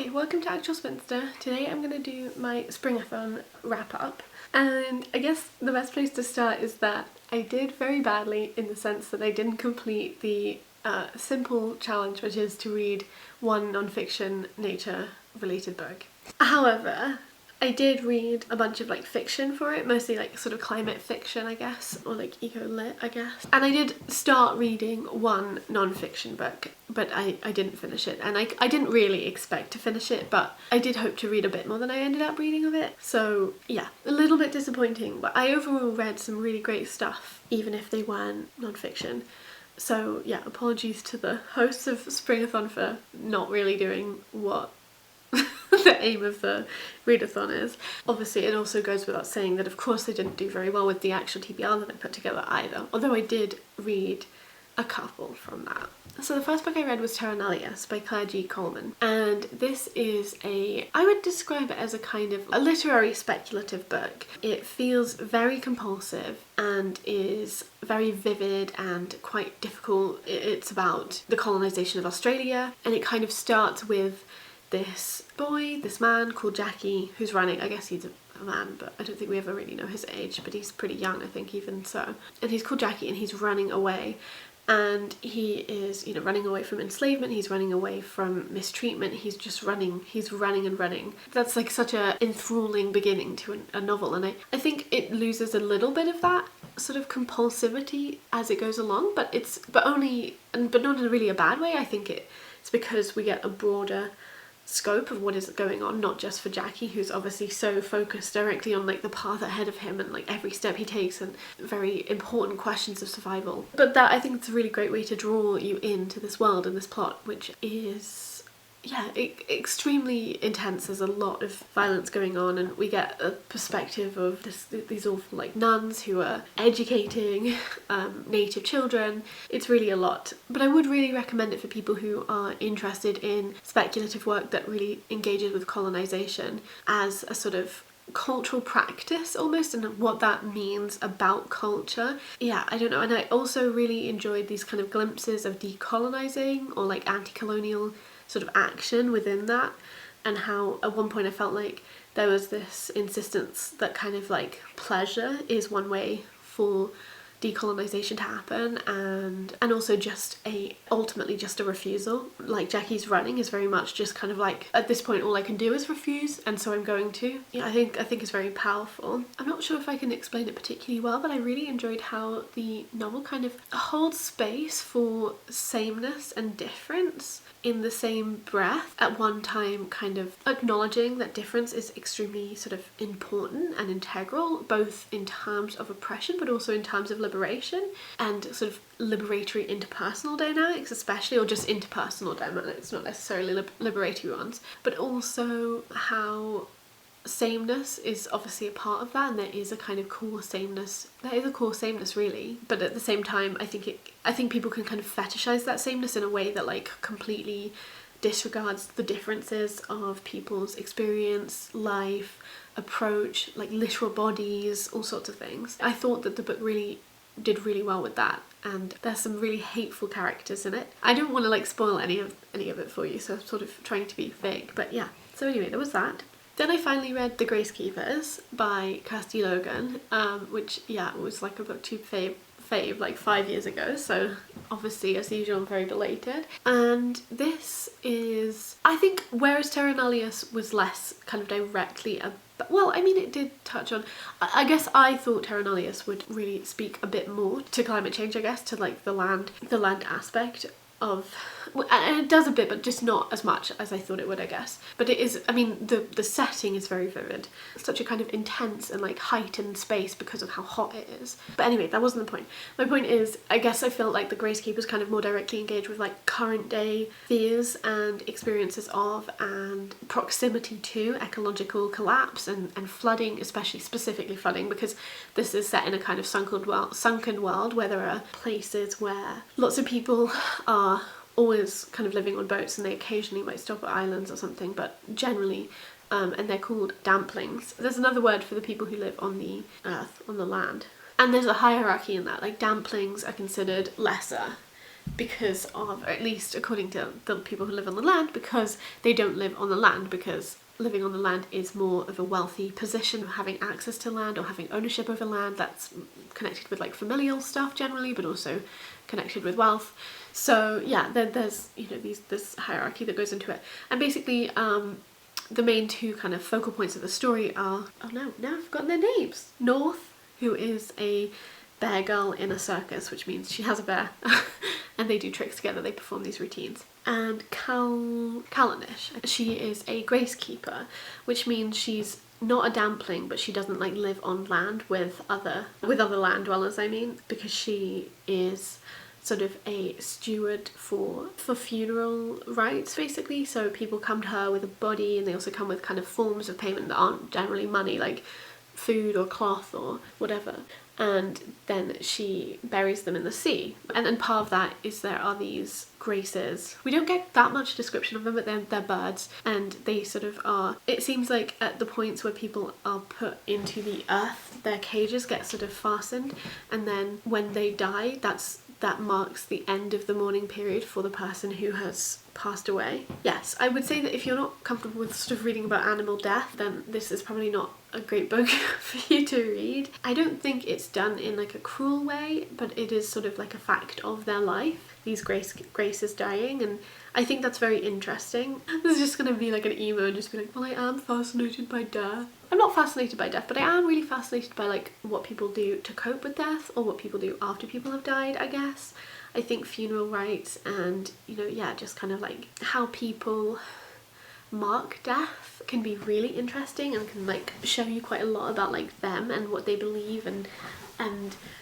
Hi, welcome to Actual Spinster. Today I'm going to do my springathon wrap up, and I guess the best place to start is that I did very badly in the sense that I didn't complete the simple challenge, which is to read one non-fiction nature related book. However, I did read a bunch of like fiction for it, mostly like sort of climate fiction, I guess, or like eco-lit, I guess. And I did start reading one non-fiction book, but I didn't finish it. And I didn't really expect to finish it, but I did hope to read a bit more than I ended up reading of it. So yeah, a little bit disappointing, but I overall read some really great stuff, even if they weren't non-fiction. So yeah, apologies to the hosts of Springathon for not really doing what the aim of the readathon is. Obviously, it also goes without saying that of course they didn't do very well with the actual TBR that I put together either, although I did read a couple from that. So the first book I read was Terenellius by Claire G. Coleman, and this is I would describe it as a kind of a literary speculative book. It feels very compulsive and is very vivid and quite difficult. It's about the colonisation of Australia, and it kind of starts with this man called Jackie, who's running, I guess he's a man, but I don't think we ever really know his age, but he's pretty young, I think, even so. And he's called Jackie, and he's running away. And he is, you know, running away from enslavement, he's running away from mistreatment, he's just running, he's running and running. That's like such a enthralling beginning to a novel, and I think it loses a little bit of that sort of compulsivity as it goes along, but not in really a bad way. I think it's because we get a broader scope of what is going on, not just for Jackie, who's obviously so focused directly on like the path ahead of him and like every step he takes and very important questions of survival. But that, I think, it's a really great way to draw you into this world and this plot, which is extremely intense. There's a lot of violence going on, and we get a perspective of these awful like nuns who are educating native children. It's really a lot, but I would really recommend it for people who are interested in speculative work that really engages with colonization as a sort of cultural practice almost, and what that means about culture. Yeah, I don't know. And I also really enjoyed these kind of glimpses of decolonizing or like anti-colonial sort of action within that, and how at one point I felt like there was this insistence that kind of like pleasure is one way for decolonization to happen, and also ultimately just a refusal. Like Jackie's running is very much just kind of like, at this point all I can do is refuse, and so I'm going to. Yeah, I think it's very powerful. I'm not sure if I can explain it particularly well, but I really enjoyed how the novel kind of holds space for sameness and difference in the same breath, at one time kind of acknowledging that difference is extremely sort of important and integral, both in terms of oppression but also in terms of liberation and sort of liberatory interpersonal dynamics, especially, or just interpersonal dynamics, not necessarily liberatory ones, but also how sameness is obviously a part of that, and there is a kind of core sameness. There is a core sameness, really, but at the same time I think people can kind of fetishize that sameness in a way that like completely disregards the differences of people's experience, life, approach, like literal bodies, all sorts of things. I thought that the book really did really well with that, and there's some really hateful characters in it. I don't want to like spoil any of it for you, so I'm sort of trying to be vague, but yeah. So anyway, there was that. Then I finally read The Gracekeepers by Kirsty Logan, which, yeah, was like a booktube fave like 5 years ago, so obviously, as usual, I'm very belated. And this is, I think, whereas Terenellius was less kind of directly well, I mean, it did touch on, I guess I thought Terenellius would really speak a bit more to climate change, I guess, to like the land aspect of, and it does a bit, but just not as much as I thought it would, I guess. But it is, I mean, the setting is very vivid. It's such a kind of intense and like heightened space because of how hot it is. But anyway, that wasn't the point. My point is, I guess I felt like the Gracekeepers kind of more directly engaged with like current day fears and experiences of and proximity to ecological collapse and flooding, especially specifically flooding, because this is set in a kind of sunken world where there are places where lots of people are always kind of living on boats, and they occasionally might stop at islands or something, but generally and they're called damplings. There's another word for the people who live on the earth, on the land, and there's a hierarchy in that. Like damplings are considered lesser because of, or at least according to the people who live on the land, because they don't live on the land, because living on the land is more of a wealthy position, having access to land or having ownership over land. That's connected with like familial stuff generally, but also connected with wealth. So yeah, there's, you know, this hierarchy that goes into it. And basically the main two kind of focal points of the story are, oh no, now I've forgotten their names. North, who is a bear girl in a circus, which means she has a bear, and they do tricks together, they perform these routines. And Callanish, she is a grace keeper, which means she's not a dampling, but she doesn't like live on land with other land dwellers, I mean, because she is sort of a steward for funeral rites, basically. So people come to her with a body, and they also come with kind of forms of payment that aren't generally money, like food or cloth or whatever, and then she buries them in the sea. And then part of that is there are these graces. We don't get that much description of them, but they're birds, and they sort of are, it seems like at the points where people are put into the earth, their cages get sort of fastened, and then when they die, that marks the end of the mourning period for the person who has passed away. Yes, I would say that if you're not comfortable with sort of reading about animal death, then this is probably not a great book for you to read. I don't think it's done in like a cruel way, but it is sort of like a fact of their life, these graces dying, and I think that's very interesting. This is just gonna be like an emo and just be like, well, I am fascinated by death. I'm not fascinated by death, but I am really fascinated by like what people do to cope with death, or what people do after people have died, I guess. I think funeral rites and, you know, yeah, just kind of like how people mark death can be really interesting and can like show you quite a lot about like them and what they believe and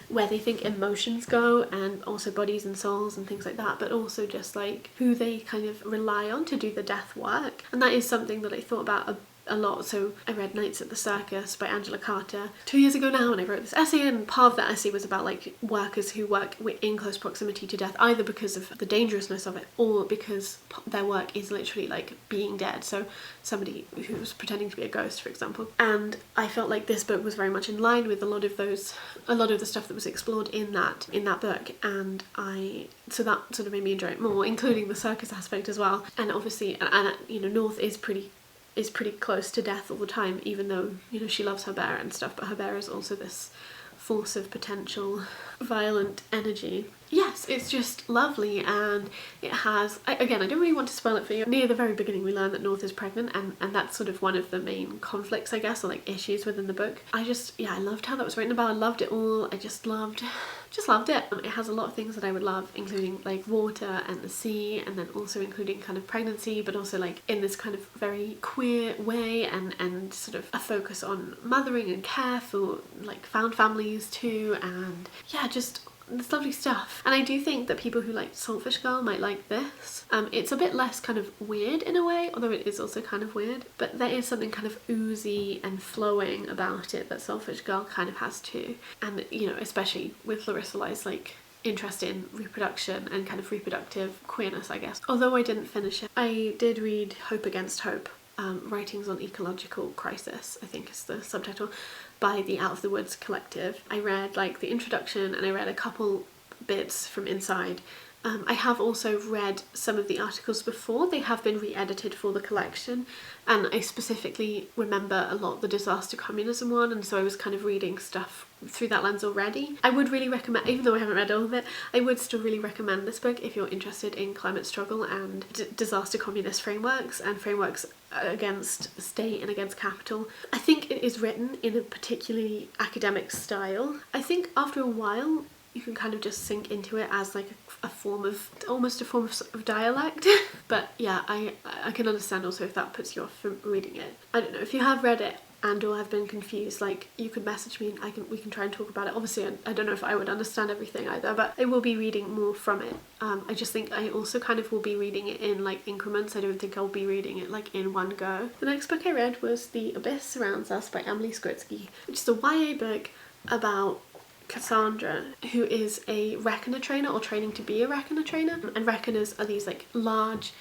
where they think emotions go, and also bodies and souls and things like that, but also just like who they kind of rely on to do the death work. And that is something that I thought about a lot. So I read Nights at the Circus by Angela Carter 2 years ago now, and I wrote this essay, and part of that essay was about like workers who work in close proximity to death, either because of the dangerousness of it or because their work is literally like being dead. So somebody who's pretending to be a ghost, for example. And I felt like this book was very much in line with a lot of the stuff that was explored in that book, and so that sort of made me enjoy it more, including the circus aspect as well. And obviously, and you know, North is pretty close to death all the time, even though, you know, she loves her bear and stuff, but her bear is also this force of potential violent energy. Yes, it's just lovely, and it has, again, I don't really want to spoil it for you. Near the very beginning we learn that North is pregnant, and that's sort of one of the main conflicts, I guess, or like issues within the book. I loved how that was written about. I loved it all. I just loved it. It has a lot of things that I would love, including like water and the sea, and then also including kind of pregnancy, but also like in this kind of very queer way, and sort of a focus on mothering and care for like found families too, and yeah, just it's lovely stuff. And I do think that people who like Saltfish Girl might like this. It's a bit less kind of weird in a way, although it is also kind of weird, but there is something kind of oozy and flowing about it that Saltfish Girl kind of has too. And, you know, especially with Larissa Ly's like interest in reproduction and kind of reproductive queerness, I guess. Although I didn't finish it, I did read Hope Against Hope, Writings on Ecological Crisis, I think is the subtitle, by the Out of the Woods collective. I read like the introduction, and I read a couple bits from inside. I have also read some of the articles before. They have been re-edited for the collection, and I specifically remember a lot the disaster communism one, and so I was kind of reading stuff through that lens already. I would really recommend, even though I haven't read all of it, I would still really recommend this book if you're interested in climate struggle and disaster communist frameworks and frameworks against state and against capital. I think it is written in a particularly academic style. I think after a while you can kind of just sink into it as like a form of, almost a form of dialect. But yeah, I can understand also if that puts you off from reading it. I don't know, if you have read it and or have been confused, like, you could message me and we can try and talk about it. Obviously I don't know if I would understand everything either, but I will be reading more from it. I just think I also kind of will be reading it in like increments. I don't think I'll be reading it like in one go. The next book I read was The Abyss Surrounds Us by Emily Skritsky, which is a YA book about Cassandra, who is a reckoner trainer, or training to be a reckoner trainer. And reckoners are these like large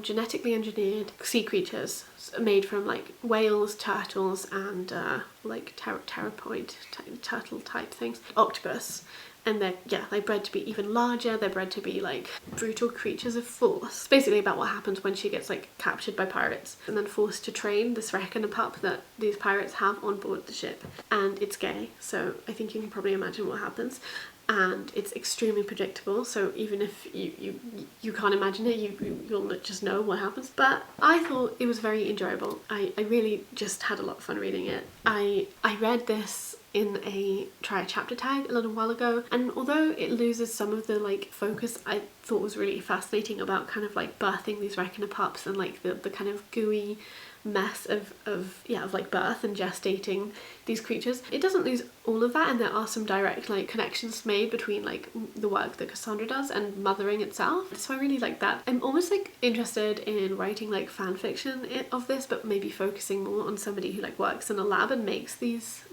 genetically engineered sea creatures made from like whales, turtles, and like turtle type things, octopus. and they're, yeah, they're bred to be even larger. They're bred to be like brutal creatures of force. Basically about what happens when she gets like captured by pirates and then forced to train this reckoner pup that these pirates have on board the ship. And it's gay, so I think you can probably imagine what happens. And it's extremely predictable, so even if you can't imagine it, you'll just know what happens. But I thought it was very enjoyable. I really just had a lot of fun reading it. I read this in a try a chapter tag a little while ago, and although it loses some of the like focus I thought was really fascinating about kind of like birthing these reckoner pups and like the kind of gooey mess of like birth and gestating these creatures, it doesn't lose all of that, and there are some direct like connections made between like the work that Cassandra does and mothering itself. So I really like that. I'm almost like interested in writing like fan fiction of this, but maybe focusing more on somebody who like works in a lab and makes these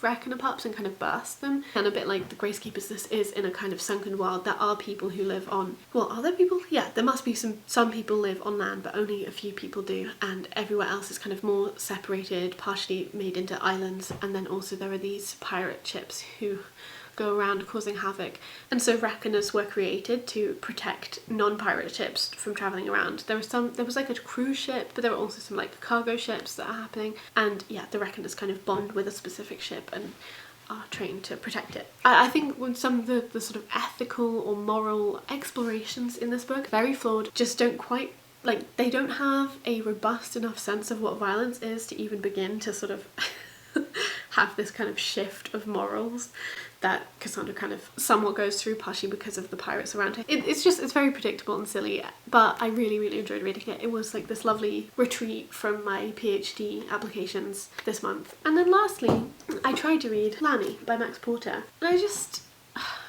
reckoner pups and kind of births them. And a bit like the Gracekeepers, this is in a kind of sunken world. There are people who live on, well, are there people? Yeah, there must be some people live on land, but only a few people do, and everywhere else is kind of more separated, partially made into islands. And then also there are these pirate ships who go around causing havoc, and so reckoners were created to protect non-pirate ships from traveling around. There was like a cruise ship, but there were also some like cargo ships that are happening, and yeah, the reckoners kind of bond with a specific ship and are trained to protect it. I think when some of the sort of ethical or moral explorations in this book, very flawed, just don't quite, like, they don't have a robust enough sense of what violence is to even begin to sort of have this kind of shift of morals that Cassandra kind of somewhat goes through, partially because of the pirates around her. It's very predictable and silly, but I really enjoyed reading it. It was like this lovely retreat from my PhD applications this month. And then lastly, I tried to read Lanny by Max Porter, and I just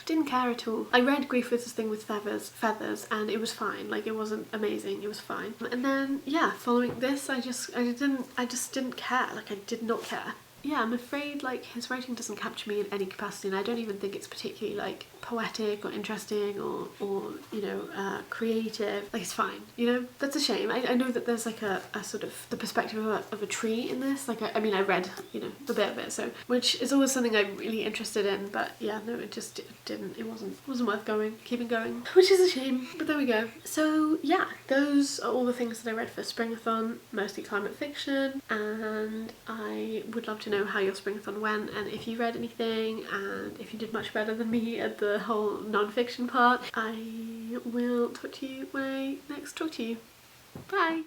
didn't care at all. I read Grief is this thing with feathers, and it was fine. Like, it wasn't amazing, it was fine. And then yeah, following this, I just didn't care. Like, I did not care. Yeah, I'm afraid like his writing doesn't capture me in any capacity, and I don't even think it's particularly like poetic or interesting or you know, creative. Like, it's fine, you know. That's a shame. I know that there's like a sort of the perspective of a tree in this. Like, I mean, I read, you know, a bit of it, so, which is always something I'm really interested in, but yeah, no, it just didn't. It wasn't worth keeping going, which is a shame, but there we go. So yeah, those are all the things that I read for Springathon, mostly climate fiction, and I would love to know how your Springathon went, and if you read anything, and if you did much better than me at the whole non-fiction part. I will talk to you when I next talk to you. Bye!